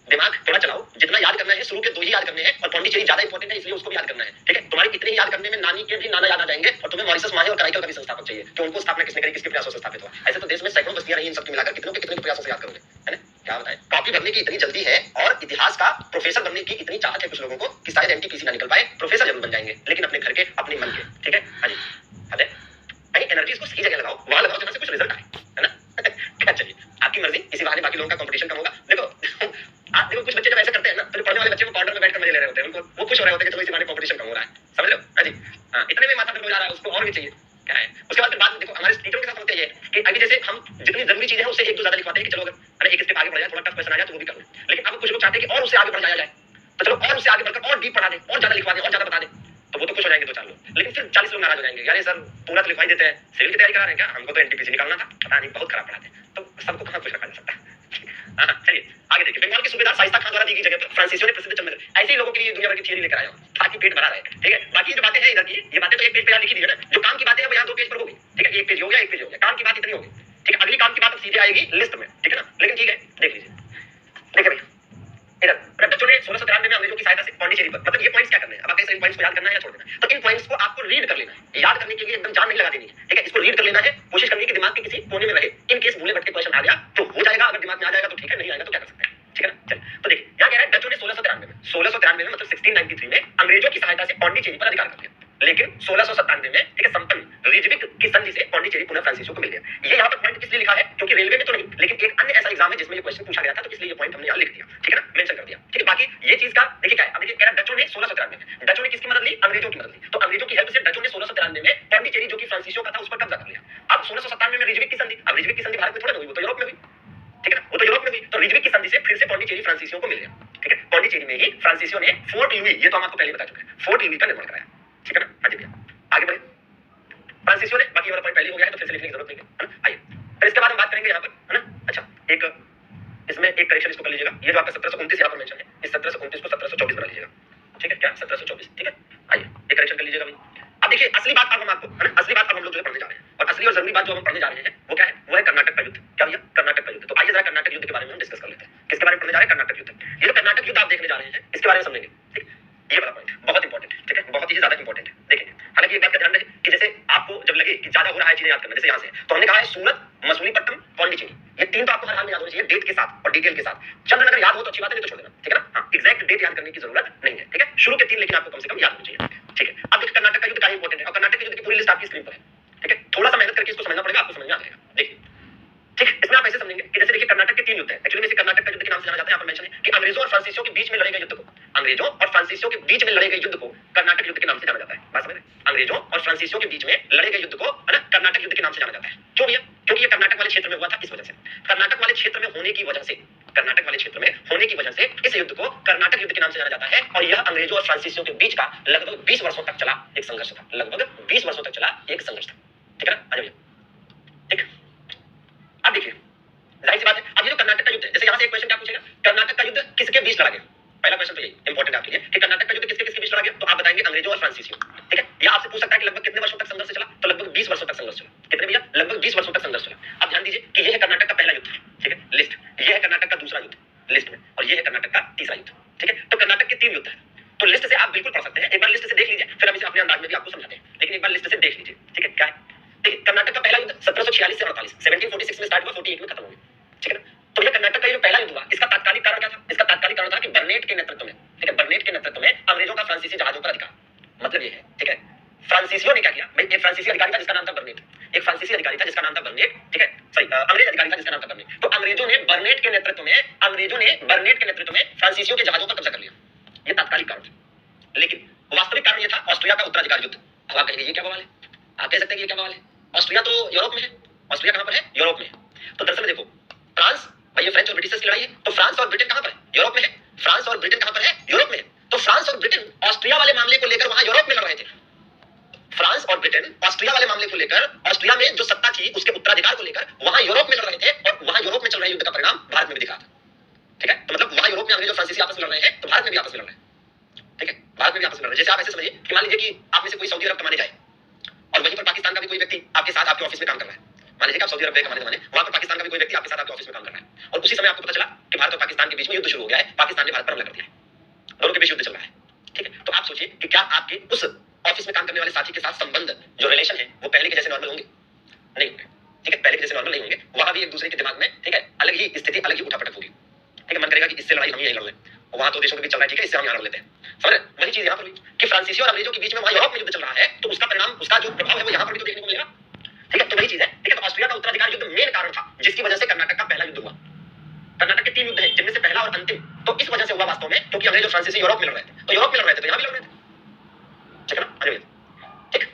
दिमाग थोड़ा चलाओ, जितना याद करना है शुरू के 2 ही याद करने हैं, और पौंडीचेरी ज्यादा इंपॉर्टेंट है इसलिए उसको भी याद करना है, ठीक है। तुम्हारे इतने ही याद करने में नानी के भी नाना याद आ जाएंगे, और तुम्हें मॉरिशस माहे और कराईकल का भी संस्थापक चाहिए कि उनको स्थापना किसने करी, किसके प्रयासों से स्थापित हुआ। ऐसे तो देश में सैकड़ों बस्तियां रही, इन सबके मिलाकर कितनों के कितने प्रयासों से याद करोगे, है ना। क्या बताएं, कॉपी भरने की इतनी जल्दी है और इतिहास का प्रोफेसर बनने की इतनी चाहत है कुछ लोगों को कि शायद एनटीपीसी ना निकल पाए, प्रोफेसर जरूर बन जाएंगे, लेकिन अपने घर के अपने मन के, ठीक है। हाँ जी, अरे भाई एनर्जी इसको सही जगह लगाओ, वहां लगाओ जहां से कुछ रिजल्ट आए, है ना। क्या चाहिए, आपकी मर्जी, इसी बहाने बाकी लोगों का कंपटीशन कम होगा। देखो आप देखो, कुछ बच्चे जब ऐसा करते हैं ना, तो पढ़ने वाले बच्चे वो कॉर्नर में बैठकर मजे ले रहे होते हैं, उनको वो खुश हो रहे होते हैं कि चलो इसी बहाने कंपटीशन कम हो रहा है, समझ रहे हो। हाँ जी, हाँ, इतने में माथा दर्द हो जा रहा है, उसको और भी चाहिए, क्या है। उसके बाद बात देखो, हमारे टीचरों के साथ होते हैं कि अभी जैसे हम जितनी जरूरी चीजें हैं उससे एक दो ज्यादा लिखवाते हैं कि चलो अगर एक स्टेप आगे बढ़ जाए, थोड़ा टफ क्वेश्चन आ जाए तो वो भी कर लो, लेकिन अब कुछ लोग चाहते हैं कि और उससे आगे बढ़ जाया जाए, तो चलो और उससे आगे बढ़कर और डीप पढ़ा दे, और ज्यादा लिखवा दे, और ज्यादा बता दे, तो वो तो खुश हो जाएंगे 2-4 लोग, लेकिन फिर 40 लोग नाराज हो जाएंगे, यार सर पूरा तो लिखवाई देते हैं, सिविल की तैयारी करा रहे हैं क्या, हमको तो एनटीपीसी निकालना था, पता नहीं बहुत खराब पढ़ाते हैं, तो सबको कहां खुश रखा जा सकता है। हाँ, चलिए आगे देखिए, बंगाल के सूबेदार शाइस्ता खान द्वारा दी गई जगह पर फ्रांसीसियों ने प्रसिद्ध चंद्र, ऐसे ही लोगों के लिए दुनिया भर की थियरी लेकर आया हूं ताकि पेट भरा रहे, ठीक है। बाकी जो बातें हैं इधर की, ये बातें तो एक पेज पे यहाँ लिखी दी है ना, जो काम की बातें हैं वो यहाँ 2 पेज पर होगी, ठीक है। एक पेज हो गया, एक पेज हो गया, काम की बात इतनी होगी, ठीक है। अगली काम की बात अब सीधे आएगी लिस्ट में, ठीक है ना, लेकिन ठीक है देख लीजिए। देखिए भाई इधर डचों ने 1693 में अंग्रेजों की सहायता से पौंडीचेरी पर, मतलब ये पॉइंट्स क्या करने हैं, अब आप इन पॉइंट्स को याद करना है या छोड़ देना है, तो इन पॉइंट्स को आपको रीड कर लेना है, याद करने के लिए एकदम जान नहीं लगा देनी है, ठीक है। इसको रीड कर लेना है, कोशिश करनी है कि दिमाग के किसी कोने में रहे, इन केस भूले भटके क्वेश्चन आ गया तो हो जाएगा, अगर दिमाग में आ जाएगा तो ठीक है, नहीं आएगा तो क्या कर सकते हैं, ठीक है ना। चल तो देखिए यहाँ कह रहा है डचों ने 1693 में मतलब 1693 में अंग्रेजों की सहायता से पौंडीचेरी पर अधिकार कर लिया, लेकिन 1697 में ठीक है संपन्न रिजविक की संधि से पौंडीचेरी पुनः फ्रांसीसियों को मिल गया। ये यहाँ पर पॉइंट किसलिए लिखा है, क्योंकि रेलवे में तो नहीं, लेकिन एक अन्य ऐसा एग्जाम है जिसमें ये क्वेश्चन पूछा गया था, तो इसलिए ये पॉइंट हमने यहाँ लिख दिया, ठीक है ना, मेंशन कर दिया, ठीक है। बाकी ये चीज का देखिए क्या है, अब देखिए कह रहा है डचों ने 1693 में, डचों ने किसकी मदद ली, अंग्रेजों की मदद ली, तो अंग्रेजों की हेल्प से डचों ने 1693 में पौंडीचेरी जो कि फ्रांसीसियों का था उस पर कब्जा कर लिया। अब 1697 में रिजविक की संधि, अब रिजविक की संधि भारत में थोड़ा हुई, वो तो यूरोप में हुई, ठीक है ना, वो तो यूरोप में हुई, तो रिजविक की संधि से फिर से पौंडीचेरी फ्रांसीसियों को मिल गया, ठीक है। पौंडीचेरी में ही फ्रांसीसियों ने फोर्ट लुई, ये तो हम आपको पहले बता चुके हैं, फोर्ट लुई का निर्माण कराया, ठीक है ना। हाँ जी भैया आगे बढ़े, फ्रांसीसियों ने, बाकी वाला पॉइंट पहले हो गया है तो फिर से लिखने की जरूरत नहीं है ना। आइए फिर इसके बाद हम बात करेंगे यहाँ पर, है ना। अच्छा एक इसमें एक करेक्शन इसको कर लीजिएगा, ये जो आपका 1729 यहाँ पर मेंशन है, इस 1729 को 1724 बना लीजिएगा, ठीक है, क्या 1724, ठीक है। आइए एक करेक्शन कर लीजिएगा भाई। अब देखिए असली बात अब हम आपको, है ना, असली बात अब हम लोग जो है पढ़ने जा रहे हैं, और असली और जरूरी बात जो हम पढ़ने जा रहे हैं वो क्या है, वो है कर्नाटक का युद्ध। क्या भैया, कर्नाटक का युद्ध। तो आइए जरा कर्नाटक युद्ध के बारे में हम डिस्कस कर लेते हैं। किसके बारे में पढ़ने जा रहे हैं, कर्नाटक युद्ध। ये जो कर्नाटक युद्ध आप देखने जा रहे हैं इसके बारे में समझेंगे, ठीक। ये वाला पॉइंट बहुत इंपॉर्टेंट है, ठीक है, बहुत ही ज्यादा इंपॉर्टेंट है। देखिए हालांकि एक बात का ध्यान रहे कि जैसे आपको जब लगे कि ज्यादा हो रहा है चीजें याद करना, जैसे यहाँ से तो हमने कहा है सूरत, मसूलीपट्टनम, पौंडीचेरी, ये तीन तो आपको हर हाल में याद होनी चाहिए, डेट के साथ और डिटेल के साथ। चंद्र अगर याद हो तो अच्छी बात है, नहीं तो छोड़ देना, ठीक है ना। हाँ एग्जैक्ट डेट याद करने की जरूरत नहीं है, ठीक है। शुरू के 3 लेकिन आपको कम से कम याद होनी चाहिए, ठीक है। अब देखिए कर्नाटक का युद्ध का इंपॉर्टेंट है, और कर्नाटक के युद्ध की पूरी लिस्ट आपकी स्क्रीन पर है, ठीक है। थोड़ा सा मेहनत करके इसको समझना पड़ेगा, आपको समझ में आ जाएगा। देखिए ठीक है, इसमें आप ऐसे समझेंगे कि जैसे देखिए कर्नाटक के 3 युद्ध हैं, एक्चुअली में इसे कर्नाटक का युद्ध के नाम से जाना जाता है। यहाँ पर मेंशन है कि अंग्रेजों और फ्रांसीसियों के बीच में लड़े गए युद्ध को, अंग्रेजों और फ्रांसीसियों के बीच में लड़े गए युद्ध को कर्नाटक युद्ध के नाम से जाना जाता है। बात समझ रहे हैं, अंग्रेजों और फ्रांसीसियों के बीच में लड़े गए युद्ध को, है ना, कर्नाटक युद्ध के नाम से जाना जाता है। क्यों भैया, क्योंकि ये कर्नाटक वाले क्षेत्र में हुआ था, इस वजह से। कर्नाटक वाले क्षेत्र में होने की वजह से, कर्नाटक वाले क्षेत्र में होने की वजह से इस युद्ध को कर्नाटक युद्ध के नाम से जाना जाता है। और यह अंग्रेजों और फ्रांसीसियों के बीच का लगभग 20 वर्षों तक चला एक संघर्ष था, लगभग 20 वर्षों तक चला एक संघर्ष था, ठीक है ना। आ जाइए, ठीक। अब देखिए जाहिर सी बात है, अब ये जो कर्नाटक का युद्ध है, जैसे यहाँ से एक क्वेश्चन क्या पूछेगा, कर्नाटक का युद्ध किसके बीच लड़ा गया। पहला क्वेश्चन तो यही इंपॉर्टेंट आपके लिए कि कर्नाटक का युद्ध किसके किसके बीच लड़ा गया, तो आप बताएंगे अंग्रेजों और फ्रांसीसियों, ठीक है। या आपसे पूछ सकता है कि लगभग कितने वर्षों तक संघर्ष चला, तो लगभग 20 वर्षों तक संघर्ष चला। कितने भैया, लगभग 20 वर्षों तक संघर्ष चला। अब ध्यान दीजिए कि ये है कर्नाटक का पहला युद्ध, ठीक है, लिस्ट। ये है कर्नाटक का दूसरा युद्ध लिस्ट में, और ये है कर्नाटक का तीसरा युद्ध, ठीक है। तो कर्नाटक के 3 युद्ध है, तो लिस्ट से आप बिल्कुल पढ़ सकते हैं। एक बार लिस्ट से देख लीजिए, फिर हम इसे अपने अंदाज में भी आपको समझाते हैं, लेकिन एक बार लिस्ट से देख लीजिए, ठीक है। क्या है, देखिए कर्नाटक का पहला युद्ध 1746 से 48, 1746 में स्टार्ट हुआ, 48 में खत्म हो गया, ठीक है ना। तो ये कर्नाटक का जो पहला युद्ध हुआ, इसका तात्कालिक कारण क्या था, इसका तात्कालिक कारण था कि बर्नेट के नेतृत्व में, ठीक है, बर्नेट के नेतृत्व में अंग्रेजों का फ्रांसीसी जहाजों पर अधिकार। मतलब ये है, ठीक है। फ्रांसीसियों ने क्या किया भाई, एक फ्रांसीसी अधिकारी था जिसका नाम था बर्नेट, एक फ्रांसीसी अधिकारी था जिसका नाम था बर्नेट, ठीक है, सॉरी अंग्रेज अधिकारी था जिसका नाम था बर्नेट। तो अंग्रेजों ने बर्नेट के नेतृत्व में फ्रांसीसियों के जहाजों पर कब्जा कर लिया। ये तात्कालिक कारण था, लेकिन वास्तविक कारण ये था ऑस्ट्रिया का उत्तराधिकार युद्ध। अब आप कहेंगे ये क्या बवाल है, आप कह सकते हैं कि ये क्या बवाल है, ऑस्ट्रिया तो यूरोप में है। ऑस्ट्रिया कहां पर है, यूरोप में है। तो दरअसल देखो फ्रांस, भाई ये फ्रेंच और ब्रिटिश की लड़ाई है, तो फ्रांस और ब्रिटेन कहां पर है, यूरोप में है। फ्रांस और ब्रिटेन कहां पर है, यूरोप में है। तो फ्रांस और ब्रिटेन ऑस्ट्रिया वाले मामले को लेकर वहां यूरोप में लड़ रहे थे। फ्रांस और ब्रिटेन ऑस्ट्रिया वाले मामले को लेकर, ऑस्ट्रिया में जो सत्ता थी उसके उत्तराधिकार को लेकर वहां यूरोप में लड़ रहे थे, और वहां यूरोप में चल रहे युद्ध का परिणाम भारत में भी दिखा था, ठीक है। तो मतलब वहां यूरोप में अंग्रेज और फ्रांसीसी आपस में लड़ रहे हैं, तो भारत में भी आपस में लड़ रहे हैं, ठीक है, भारत में भी आपस में लड़ रहे हैं। जैसे आप ऐसे समझिए कि मान लीजिए कि आप में से कोई सऊदी अरब कमाने जाए, और वहीं पर पाकिस्तान का भी कोई व्यक्ति आपके साथ आपके ऑफिस में काम कर रहा है, मान लीजिए कि आप सऊदी अरब गए हमारे जमाने, वहां पर पाकिस्तान का भी कोई व्यक्ति आपके साथ आपके ऑफिस में काम कर रहा है और उसी समय आपको पता चला कि भारत और पाकिस्तान के बीच में युद्ध शुरू हो गया है, पाकिस्तान ने भारत पर हमला कर दिया है, दोनों के बीच युद्ध चल रहा है, ठीक है। तो आप सोचिए कि क्या आपके उस ऑफिस में काम करने वाले साथी के साथ संबंध जो रिलेशन है वो पहले के जैसे नॉर्मल होंगे? नहीं होंगे, ठीक है, पहले के जैसे नॉर्मल नहीं होंगे। वहां भी एक दूसरे के दिमाग में, ठीक है, अलग ही स्थिति, अलग ही उठापटक होगी, ठीक है। मन करेगा कि इससे लड़ाई हम यही लड़ लें, वहां तो देशों के बीच चल रहा है, ठीक है, इससे हम यहाँ लड़ लेते हैं। समझ रहे? वही चीज यहाँ पर हुई कि फ्रांसीसी और अंग्रेजों के बीच में वहां यूरोप में युद्ध चल रहा है, तो उसका परिणाम, उसका जो प्रभाव है वो यहाँ पर भी तो देखने को मिलेगा, ठीक है। तो वही चीज है, ठीक है। तो ऑस्ट्रिया का उत्तराधिकार युद्ध मेन कारण था जिसकी वजह से कर्नाटक का पहला युद्ध हुआ। कर्नाटक के 3 युद्ध हैं जिनमें से पहला और अंतिम तो इस वजह से हुआ वास्तव में, क्योंकि अंग्रेज और फ्रांसीसी यूरोप में लड़ रहे थे, तो यूरोप में लड़ रहे थे तो यहाँ भी लड़ रहे थे, ठीक है ना? अरे ठीक।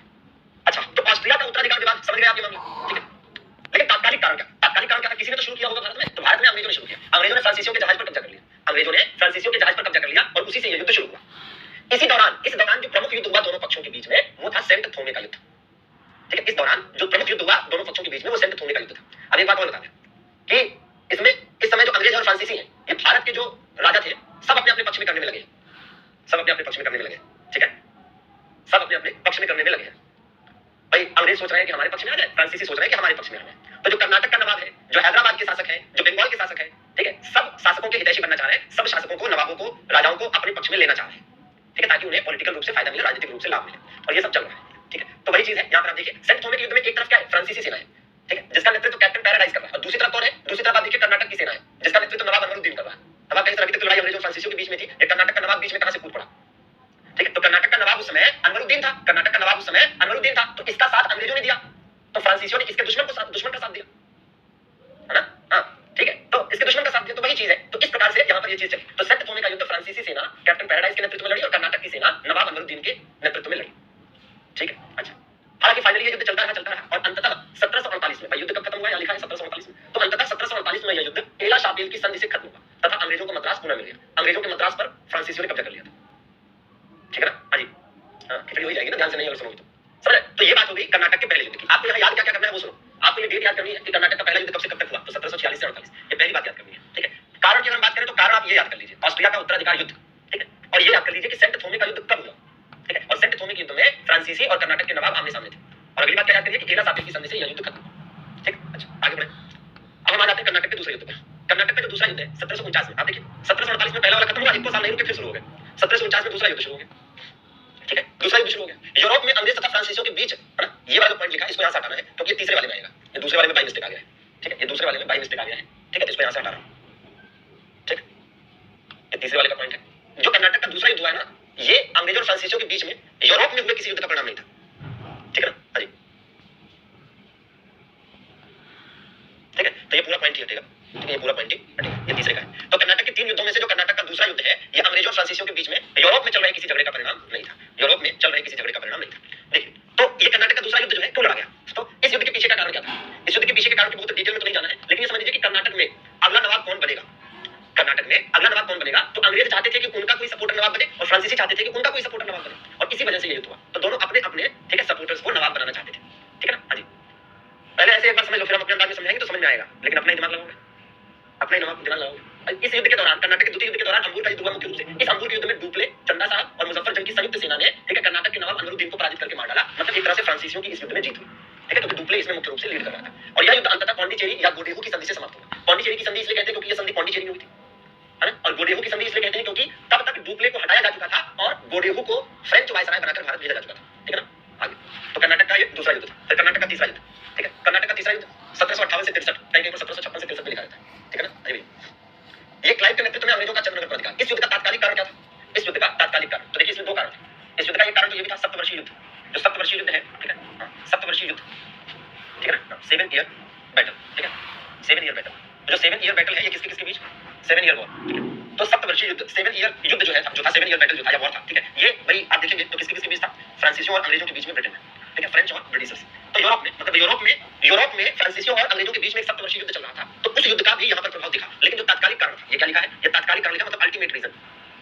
अच्छा, तो ऑस्ट्रिया का उत्तराधिकार विवाद समझ गए आप ये मामला, ठीक है। लेकिन तात्कालिक कारण क्या? तात्कालिक कारण क्या था? किसी ने तो शुरू किया होगा भारत में, तो भारत में अंग्रेजों ने शुरू किया। अंग्रेजों ने फ्रांसीसियों के जहाज पर कब्जा कर लिया, अंग्रेजों ने फ्रांसीसियों के जहाज पर कब्जा कर लिया और उसी से ये युद्ध शुरू हुआ। इस दौरान जो प्रमुख युद्ध हुआ दोनों पक्षों के बीच में वो था सेंट थोमे का युद्ध, ठीक है। इस दौरान जो प्रमुख युद्ध हुआ दोनों पक्षों के बीच में वो सेंट थोमे का युद्ध था। अब एक बात और बता दें कि इसमें इस समय जो अंग्रेज और फ्रांसीसी हैं, ये भारत के जो राजा थे सब अपने अपने पक्ष में करने में लगे हैं, सब अपने अपने पक्ष में करने में लगे, ठीक है, सब अपने अपने पक्ष में करने में लगे हैं। भाई अंग्रेज सोच रहे हैं कि हमारे पक्ष में आ जाए, फ्रांसीसी सोच रहे हैं कि हमारे पक्ष में आ जाए। तो जो कर्नाटक का नवाब है, जो हैदराबाद के शासक है, जो बंगाल के शासक है, ठीक है, सब शासकों के हितैषी बनना चाह रहे हैं, सब शासकों को, नवाबों को, राजाओं को अपने पक्ष में लेना चाह रहे हैं, ठीक है, ताकि उन्हें पॉलिटिकल रूप से फायदा मिले, राजनीतिक रूप से लाभ मिले, और ये सब चल रहा है, ठीक है। तो वही चीज है यहाँ पर आप देखिए, सेंट थोमे के युद्ध में एक तरफ क्या है? फ्रांसीसी सेना है, ठीक है, जिसका नेतृत्व कैप्टन पैराडाइज कर रहा है, और दूसरी तरफ कौन है? दूसरी तरफ आप देखिए कर्नाटक की सेना है जिसका नेतृत्व नवाब अनवरुद्दीन कर रहा है। अब आप कहीं तरह की लड़ाई अंग्रेजों और फ्रांसीसियों के बीच में थी, ये कर्नाटक का नवाब बीच में कहां से कूद पड़ा, ठीक है। तो कर्नाटक का नवाब उस समय अनवरुद्दीन था, कर्नाटक का नवाब उस समय अनवरुद्दीन था, तो इसका साथ अंग्रेजों ने दिया, तो फ्रांसीसियों ने इसके दुश्मन का साथ दिया, है ना? हाँ, ठीक है, तो इसके दुश्मन का साथ दिया, तो वही चीज है। तो इस प्रकार से यहाँ पर ये चीज चली। तो सेंट थोमे का युद्ध फ्रांसीसी सेना कैप्टन पैराडाइज के नेतृत्व में लड़ी और कर्नाटक की सेना नवाब अनवरुद्दीन के नेतृत्व में लड़ी, ठीक है। अच्छा, हालांकि फाइनली ये युद्ध चलता रहा और अंततः 1748 में, भाई युद्ध कब खत्म हुआ? यहाँ लिखा है 1748 में, तो अंततः 1748 में यह युद्ध एला शापेल की संधि से खत्म हुआ तथा अंग्रेजों को मद्रास पुनः मिल गया। अंग्रेजों के मद्रास पर फ्रांसीसियों ने कब्जा कर लिया था, ठीक है ना? हाँ जी, हाँ, खिचड़ी हो जाएगी ना, ध्यान से नहीं अगर सुनोगे तो, समझ। तो ये बात हो गई कर्नाटक के पहले युद्ध की। आपको यहाँ याद क्या क्या करना है वो सुनो। आपको ये डेट याद करनी है कि कर्नाटक का पहला युद्ध कब से कब तक हुआ, तो 1746 से 48, ये पहली बात याद करनी है, ठीक है। कारण की अगर बात करें तो कारण आप ये याद कर लीजिए, ऑस्ट्रिया का उत्तराधिकार युद्ध, ठीक है, और ये याद कर लीजिए कि सेंट थोमे का युद्ध कब हुआ, ठीक है। और सेंट थोमे के युद्ध में फ्रांसीसी और कर्नाटक के नवाब आमने सामने थे। और अगली बात क्या याद करिए कि एला शापेल की संधि से यह युद्ध खत्म, ठीक। अच्छा, आगे बढ़े। अब हम आ जाते हैं कर्नाटक के दूसरे युद्ध पर। कर्नाटक का जो दूसरा युद्ध है 1749 में, आप देखिए 1748 में पहला वाला खत्म हुआ, 1 साल नहीं रुके फिर शुरू हो गया, 1749 में दूसरा युद्ध शुरू हो गया, ठीक है, दूसरा युद्ध शुरू हो गया यूरोप में अंग्रेज तथा फ्रांसीसियों के बीच, है ना? ये वाला पॉइंट लिखा है, इसको यहाँ से हटाना है क्योंकि ये तीसरे वाले में आएगा, ये दूसरे वाले में बाई मिस्टेक आ गया है, ठीक है, ये दूसरे वाले में बाई मिस्टेक आ गया है, ठीक है, तो इसको यहाँ से हटा रहा हूँ, ठीक, ये तीसरे वाले का पॉइंट है। जो कर्नाटक का दूसरा युद्ध हुआ है ना, ये अंग्रेजों और फ्रांसीसियों के बीच में यूरोप में हुए किसी युद्ध का परिणाम नहीं था, ठीक है ना? हाँ जी, ठीक है, तो ये पूरा पॉइंट ही हटेगा, ठीक है, ये पूरा पॉइंट ही हटेगा, ये तीसरे का है। तो कर्नाटक के 3 युद्धों में से जो कर्नाटक का दूसरा युद्ध है, ये अंग्रेजों और फ्रांसीसियों के बीच में यूरोप में चल रहे किसी झगड़े का परिणाम नहीं था, यूरोप में चल रहे किसी झगड़े का परिणाम नहीं था। देखिए, तो ये कर्नाटक का दूसरा युद्ध जो है क्यों लड़ा गया, तो इस युद्ध के पीछे का कारण क्या था? इस युद्ध के पीछे के कारण की बहुत डिटेल में तो नहीं जाना है, लेकिन ये समझ लीजिए कि कर्नाटक में अगला नवाब कौन बनेगा, कर्नाटक में अगला नवाब कौन बनेगा, तो अंग्रेज चाहते थे कि उनका कोई सपोर्टर नवाब बने और फ्रांसीसी चाहते थे कि उनका कोई सपोर्टर नवाब बने, और इसी वजह से ये युद्ध हुआ। तो दोनों अपने अपने, ठीक है, सपोर्टर्स को नवाब बनाना चाहते थे, ठीक है ना? हाँ जी, पहले ऐसे एक बार समझ लो, फिर हम अपने अंदाज में समझाएंगे तो समझ में आएगा, लेकिन अपना ही दिमाग लगाओगे, अपना ही दिमाग लगाओगे। इस युद्ध के दौरान, कर्नाटक के द्वितीय युद्ध के दौरान अंबूर का युद्ध हुआ मुख्य रूप से। इस अंबूर के युद्ध में डुप्ले, चंदा साहब और मुजफ्फरजंग की संयुक्त सेना ने, ठीक है, कर्नाटक के नवाब अनवरुद्दीन को पराजित करके मार डाला। मतलब एक तरह से फ्रांसीसियों की इस युद्ध में जीत हुई, ठीक है, क्योंकि डुप्ले इसमें मुख्य रूप से लीड कर रहा था। और यह युद्ध अंततः पौंडीचेरी या गोडेहू की संधि से समाप्त हुआ। पौंडीचेरी की संधि इसलिए कहते हैं क्योंकि यह संधि पौंडीचेरी में हुई थी, है ना? और गोडेहू की संधि इसलिए कहते हैं क्योंकि तब तक डुप्ले को हटाया जा चुका था और गोडेहू को फ्रेंच वायसराय बनाकर भारत भेजा जा चुका था, ठीक है ना? आगे तो कर्नाटक का ये दूसरा युद्ध था। फिर कर्नाटक का तीसरा युद्ध, ठीक है, कर्नाटक का तीसरा युद्ध 1758 से 63, कहीं पर 1756 से 63 में लिखा रहता है, ठीक है ना? अरे ये क्लाइव के नेतृत्व में अंग्रेजों का चंद्रनगर पर अधिकार। इस युद्ध का तात्कालिक कारण क्या था? इस युद्ध का तात्कालिक कारण, तो देखिए इसमें 2 कारण थे। इस युद्ध का एक कारण तो ये भी था सप्तवर्षीय युद्ध, जो सप्तवर्षीय युद्ध है, ठीक है, सप्तवर्षीय युद्ध, ठीक है ना? 7 ईयर बैटल, ठीक है, 7 ईयर बैटल। जो 7 ईयर बैटल है ये किसके किसके बीच? 7 ईयर वॉर, ठीक है। तो सप्तवर्षीय युद्ध, 7 ईयर युद्ध जो है, जो था 7 ईयर बैटल जो था या वॉर था, ठीक है, ये भाई आप देखेंगे तो किसके किसके बीच था? फ्रांसीसियों और अंग्रेजों के बीच में, ब्रिटेन में, ठीक है, फ्रेंच और ब्रिटिशर्स। तो यूरोप में, मतलब यूरोप में फ्रांसीसियों और अंग्रेजों के बीच में एक सप्तवर्षीय युद्ध चल रहा था। तो उस युद्ध का भी यहाँ पर प्रभाव दिखा, लेकिन जो तात्कालिक कारण था, ये क्या लिखा है? ये तात्कालिक कारण लिखा, मतलब अल्टीमेट रीजन,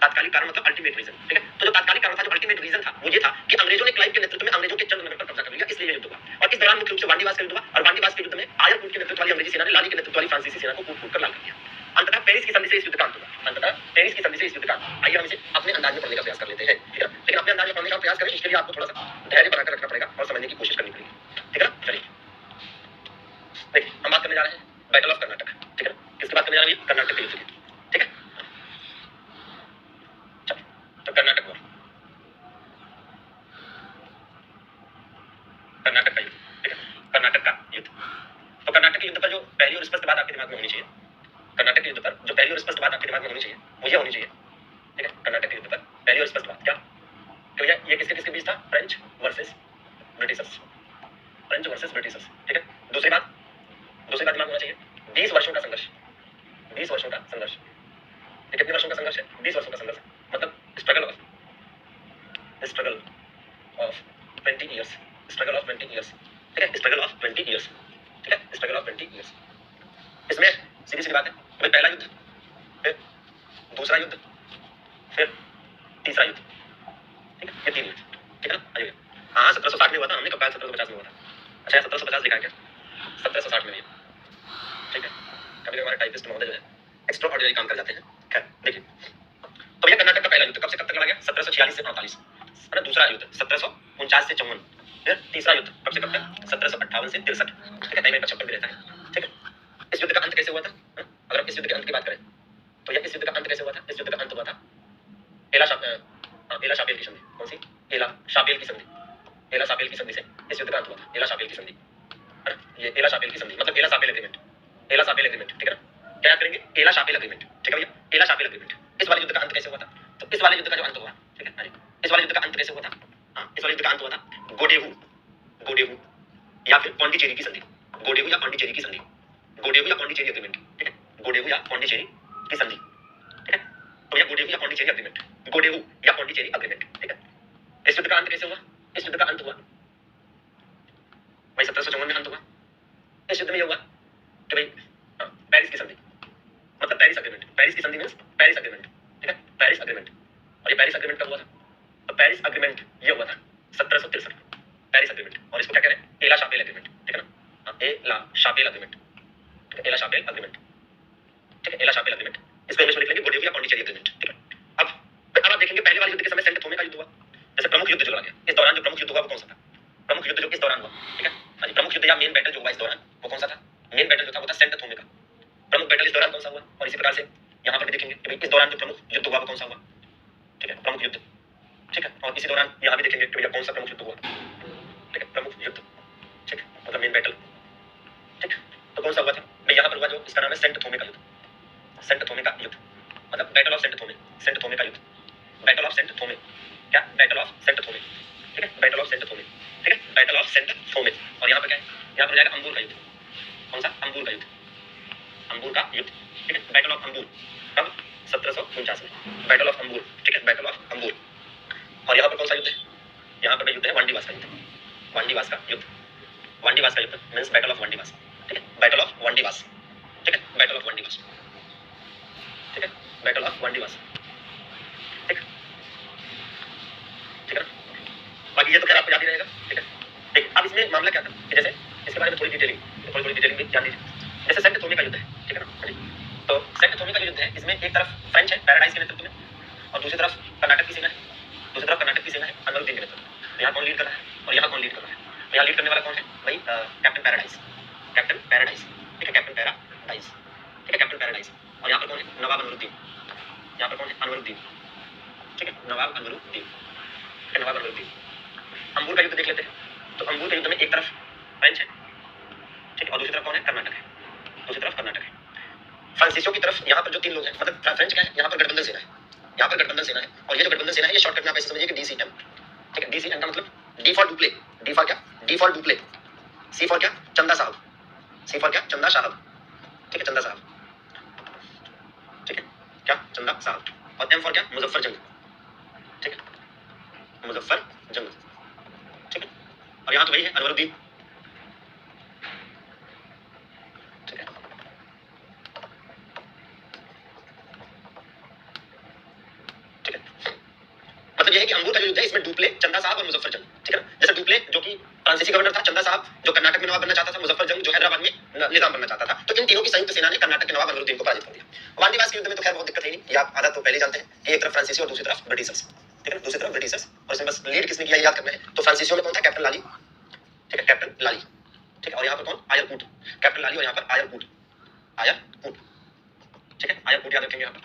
तात्कालिक कारण मतलब अल्टीमेट रीजन, ठीक है। तो जो तात्कालिक कारण था, जो अल्टीमेट रीजन था, वो ये था कि अंग्रेजों ने क्लाइव के नेतृत्व में अंग्रेजों के चंद्रनगर पर कब्जा कर लिया, इसलिए युद्ध हुआ। और इस दौरान मुख्य रूप से वांडीवास का युद्ध हुआ, और वांडीवास के युद्ध में आयरकूट के नेतृत्व वाली अंग्रेजी सेना ने लाली के नेतृत्व वाली फ्रांसीसी सेना को कूट कर लाल कर दिया। अंततः पेरिस की संधि से इस युद्ध का अंत हुआ, अंततः पेरिस की संधि से इस युद्ध का अंत। आइए हम इसे अपने अंदाज में पढ़ने का प्रयास कर लेते हैं, ठीक है, लेकिन अपने अंदाज में पढ़ने का प्रयास करें, इसके लिए आपको थोड़ा सा धैर्य बनाकर रखना पड़ेगा और समझने की कोशिश करनी पड़ेगी, ठीक है ना? चलिए बात आपके दिमाग में होनी चाहिए कर्नाटक के युद्ध पर, जो पहली और स्पष्ट बात आपके दिमाग में होनी चाहिए वो ये होनी चाहिए, ठीक है, कर्नाटक के युद्ध पर पहली और स्पष्ट बात क्या कि भैया ये किसके किसके बीच था, French versus Britishers, French versus Britishers, ठीक है। दूसरी बात दिमाग होना चाहिए 20 वर्षों का संघर्ष, 20 वर्षों का संघर्ष, ये कितने वर्षों का संघर्ष है, 20 वर्षों का संघर्ष, मतलब struggle of 20 years, struggle of 20 years, ठीक है, स्ट्रगल ऑफ 20 इयर्स, ठीक है, स्ट्रगल ऑफ 20 इयर्स। इसमें सीधी सी बात है, भाई पहला युद्ध, फिर दूसरा युद्ध, फिर तीसरा युद्ध, ठीक है, ये 3 युद्ध, ठीक है ना। आइए हाँ 1760 में हुआ था, हमने कब कहा 1750 में हुआ था, अच्छा 1750 लिखा है क्या, 1760 में भी, ठीक है। कभी हमारे टाइपिस्ट महोदय जो है एक्स्ट्रा ऑर्डिनरी काम कर जाते हैं। खैर देखिए, तो ये कर्नाटक का पहला युद्ध कब से कब तक लड़ा गया, 1746 से 48, है ना। दूसरा युद्ध 1749 से 54, फिर तीसरा युद्ध कब से कब तक, 1758 से 63, ठीक है, टाइम 55 भी रहता है, ठीक है। इस युद्ध का अंत कैसे हुआ था, अगर हम इस युद्ध के अंत की बात करें तो ये इस युद्ध का अंत कैसे हुआ था, इस युद्ध का अंत हुआ था एला शापेल की संधि, कौन सी, एला शापेल की संधि, एला शापेल की संधि से इस युद्ध का अंत हुआ था, एला शापेल की संधि, है ना। ये एला शापेल की संधि मतलब एला शापेल एग्रीमेंट, एला शापेल एग्रीमेंट, ठीक है ना। क्या याद करेंगे, एला शापेल एग्रीमेंट, ठीक है भैया, एला शापेल एग्रीमेंट। इस वाले युद्ध का अंत कैसे हुआ था, तो इस वाले युद्ध का जो अंत हुआ, ठीक है, इस वाले युद्ध का अंत कैसे हुआ था, हाँ इस वाले युद्ध का अंत हुआ था गोडेहू या फिर पौंडीचेरी की संधि, गोडेहू या पौंडीचेरी की संधि, गोडेहू या पौंडीचेरी एग्रीमेंट, ठीक है, गोडेहू या पौंडीचेरी की संधि, ठीक है। तो यह गोडेहू या पौंडीचेरी एग्रीमेंट, गोडेहू या पौंडीचेरी एग्रीमेंट, ठीक है। इस युद्ध का अंत कैसे हुआ, इस युद्ध का अंत हुआ भाई 1754 में अंत हुआ। इस युद्ध में यह हुआ कि भाई पेरिस की संधि मतलब पेरिस एग्रीमेंट, पेरिस की संधि मींस पेरिस एग्रीमेंट, ठीक है, पेरिस एग्रीमेंट। और ये पेरिस एग्रीमेंट कब हुआ था, तो पेरिस एग्रीमेंट ये हुआ था 1763, पेरिस एग्रीमेंट, और इसको क्या कह रहे हैं, एला शापेल एग्रीमेंट, ठीक है ना, एला शापेल एग्रीमेंट, ठीक है, एला शापेल एग्रीमेंट, ठीक है, एला शापेल एग्रीमेंट। इसको इंग्लिश में लिख लेंगे गोडेहू या पौंडीचेरी एग्रीमेंट, ठीक है। अब आप देखेंगे पहले वाले युद्ध के समय सेंट थोमे का युद्ध हुआ, जैसे प्रमुख युद्ध जो लड़ा गया इस दौरान, जो प्रमुख युद्ध हुआ वो कौन सा था, प्रमुख युद्ध जो इस दौरान हुआ, ठीक है, हां प्रमुख युद्ध या मेन बैटल जो हुआ इस दौरान वो कौन सा था, मेन बैटल जो था वो था सेंट थोमे का। प्रमुख बैटल इस दौरान कौन सा हुआ, और इसी प्रकार से यहाँ पर भी देखेंगे कि इस दौरान जो प्रमुख युद्ध हुआ वो कौन सा हुआ, ठीक है, प्रमुख युद्ध, ठीक है। और इसी दौरान यहाँ भी देखेंगे कि भैया कौन सा प्रमुख युद्ध हुआ, ठीक है, प्रमुख युद्ध, ठीक है, मतलब मेन बैटल, ठीक। तो कौन सा हुआ था भाई, यहाँ पर हुआ जो इसका नाम है सेंट थोमे का युद्ध, सेंट थोमे का युद्ध मतलब बैटल ऑफ सेंट थोमे, सेंट थोमे का युद्ध, बैटल ऑफ सेंट थोमे, क्या बैटल ऑफ सेंट थोमे, ठीक है, बैटल ऑफ सेंट थोमे, ठीक है, बैटल ऑफ सेंट थोमे। और यहाँ पर क्या है, यहाँ पर जाएगा अंबूर का युद्ध, कौन सा, अंबूर का युद्ध, अंबूर का युद्ध, ठीक है, बैटल ऑफ अंबूर कब 1749 में, बैटल ऑफ अंबूर, ठीक है, बैटल ऑफ अंबूर। और यहाँ पर कौन सा युद्ध है, यहाँ पर युद्ध है वांडीवास का युद्ध, वांडीवास का युद्ध, वांडीवास का युद्ध मींस बैटल ऑफ वांडीवास, ठीक है, बैटल ऑफ वांडीवास, ठीक है, बैटल ऑफ वांडीवास, ठीक है, बैटल ऑफ वांडीवास, ठीक है, ठीक है ना। बाकी ये तो खैर आपको याद ही रहेगा, ठीक है। देखिए अब इसमें मामला क्या था कि जैसे इसके बारे में थोड़ी डिटेलिंग भी जान लीजिए। जैसे सेंट थोमे का युद्ध है, ठीक है ना, तो सेंट थोमे का युद्ध है, इसमें एक तरफ फ्रेंच है पैराडाइज के नेतृत्व में और दूसरी तरफ कर्नाटक की सेना है, दूसरी तरफ कर्नाटक की सेना है अनवरुद्दीन के नेतृत्व में। तो यहाँ कौन लीड कर रहा है और यहाँ कौन लीड कर रहा है, तो यहाँ लीड करने वाला कौन है भाई, कैप्टन पैराडाइज, कैप्टन पैराडाइज, ठीक है, कैप्टन पैराडाइज, ठीक है, कैप्टन पैराडाइज। और यहाँ पर कौन है, नवाब अनवरुद्दीन, यहाँ पर कौन है, अनवरुद्दीन, ठीक है, नवाब अनवरुद्दीन, ठीक है, नवाब अनवरुद्दीन। अंबूर का युद्ध देख लेते हैं, तो अंबूर के युद्ध में एक तरफ फ्रेंच है, ठीक है, और दूसरी तरफ कौन है, कर्नाटक है, दूसरी तरफ कर्नाटक है। फ्रांसीसियों की तरफ यहाँ पर जो 3 लोग हैं, मतलब फ्रेंच क्या है, यहाँ पर गठबंधन सेना है, यहाँ पर गठबंधन सेना है, और ये जो गठबंधन सेना है ये शॉर्टकट में आप ऐसे समझिए कि DCM, ठीक है, DCM का मतलब डी फॉर डुप्ले, डी फॉर क्या, डी फॉर डुप्ले, सी फॉर क्या, चंदा साहब, सी फॉर क्या, चंदा साहब, ठीक है, चंदा साहब, ठीक है, क्या, चंदा साहब। और M फॉर क्या, मुजफ्फर जंग, ठीक है, मुजफ्फर जंग, ठीक है। और यहाँ तो वही है अनवरुद्दीन, ठीक है, ठीक है। मतलब ये है कि अंगूर का जो युद्ध है इसमें डुप्ले, चंदा साहब और मुजफ्फर जंग, ठीक है। जैसे डुप्ले जो कि फ्रांसीसी गवर्नर था, चंदा साहब जो कर्नाटक में नवाब बनना चाहता था, मुजफ्फर जंग जो हैदराबाद में निजाम बनना चाहता था। तो इन तीनों की संयुक्त सेना ने कर्नाटक के नवाब अनवरुद्दीन को पराजित कर दिया। वांडीवास के युद्ध में तो खैर बहुत दिक्कत है नहीं, ये आप आधा तो पहले ही जानते हैं कि एक तरफ फ्रांसीसी और दूसरी तरफ ब्रिटिशर्स, ठीक है, दूसरी तरफ ब्रिटिशर्स। और इसमें बस लीड किसने किया याद करना है, तो फ्रांसीसियों में कौन था, कैप्टन लाली, ठीक है, कैप्टन लाली, ठीक है। और यहाँ पर कौन, आयरकूट, कैप्टन लाली, और यहाँ पर आयरकूट, आयरकूट, ठीक है, आयरकूट याद रखेंगे यहाँ पर,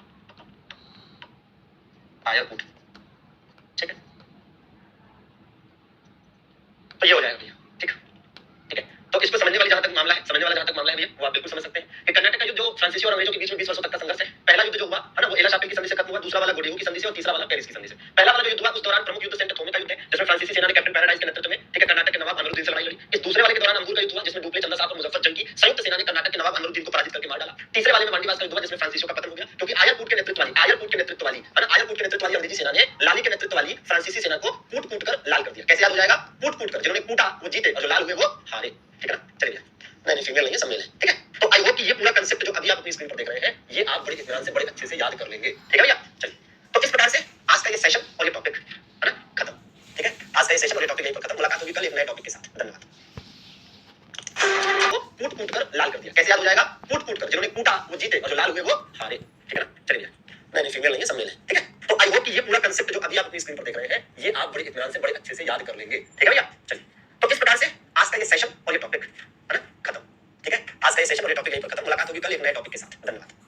आयरकूट, ठीक है। तो ये हो जाएगा भैया, ठीक है, ठीक है। तो इसको समझने समझने वाला जहां तक मामला है भैया, वो आप बिल्कुल समझ सकते हैं कि कर्नाटक का युद्ध जो फ्रांसीसी और अंग्रेजों के बीच में 20 वर्षों तक का संघर्ष है। पहला युद्ध जो हुआ है ना, वो एला शापिल की संधि से खत्म हुआ, दूसरा वाला गोडेहू की संधि से और तीसरा वाला पेरिस की संधि से। पहला वाला जो युद्ध हुआ उस दौरान प्रमुख युद्ध सेंट थोमे का युद्ध है, जिसमें फ्रांसीसी सेना ने कैप्टन पैराडाइज के नेतृत्व में ठीक है कर्नाटक के नवाब अनवरुद्दीन से लड़ाई लड़ी। इस दूसरे वाले के दौरान अंगूर का युद्ध हुआ, जिसमें डुप्ले, चंदा साहब और मुजफ्फर जंग की संयुक्त सेना ने कर्नाटक के नवाब अनवरुद्दीन को पराजित करके मार डाला। तीसरे वाले में मांडीवास का युद्ध हुआ, जिसमें फ्रांसीसियों का पतन हो गया, क्योंकि आयरकूट के नेतृत्व वाली अंग्रेजी सेना ने लाली के नेतृत्व वाली फ्रांसीसी सेना को कूट कर लाल कर दिया। कैसे याद हो जाएगा? कूट कर, जिन्होंने कूटा वो जीते और जो लाल हुए वो हारे। ठीक है ना, चलिए नहीं फीमेल नहीं है, सब मेल है। ठीक है, तो आई होप कि ये पूरा कांसेप्ट जो अभी आप अपनी स्क्रीन पर देख रहे हैं, ये आप बड़े इत्मीनान से बड़े अच्छे से याद कर लेंगे। ठीक है भैया, चलिए तो इस प्रकार से आज का ये सेशन और ये टॉपिक है ना खत्म। ठीक है, आज का ये सेशन और ये टॉपिक यहीं पर खत्म। मुलाकात होगी कल एक नए टॉपिक के साथ। धन्यवाद। कूट कर लाल कर दिया। कैसे याद हो जाएगा? कूट कर, जिन्होंने कूटा वो जीते और जो लाल हुए वो हारे। ठीक है ना, चलिए नहीं फीमेल नहीं है, सब मेल है। ठीक है, तो आई होप कि ये पूरा कांसेप्ट जो अभी आप अपनी स्क्रीन पर देख रहे हैं, ये आप बड़े इत्मीनान से बड़े अच्छे से याद कर लेंगे। ठीक है भैया, चलिए तो इस प्रकार से आज का ये सेशन और ये टॉपिक है ना खत्म। ठीक है, आज का ये सेशन और ये टॉपिक यहीं पर खत्म। मुलाकात होगी कल एक नए टॉपिक के साथ। धन्यवाद।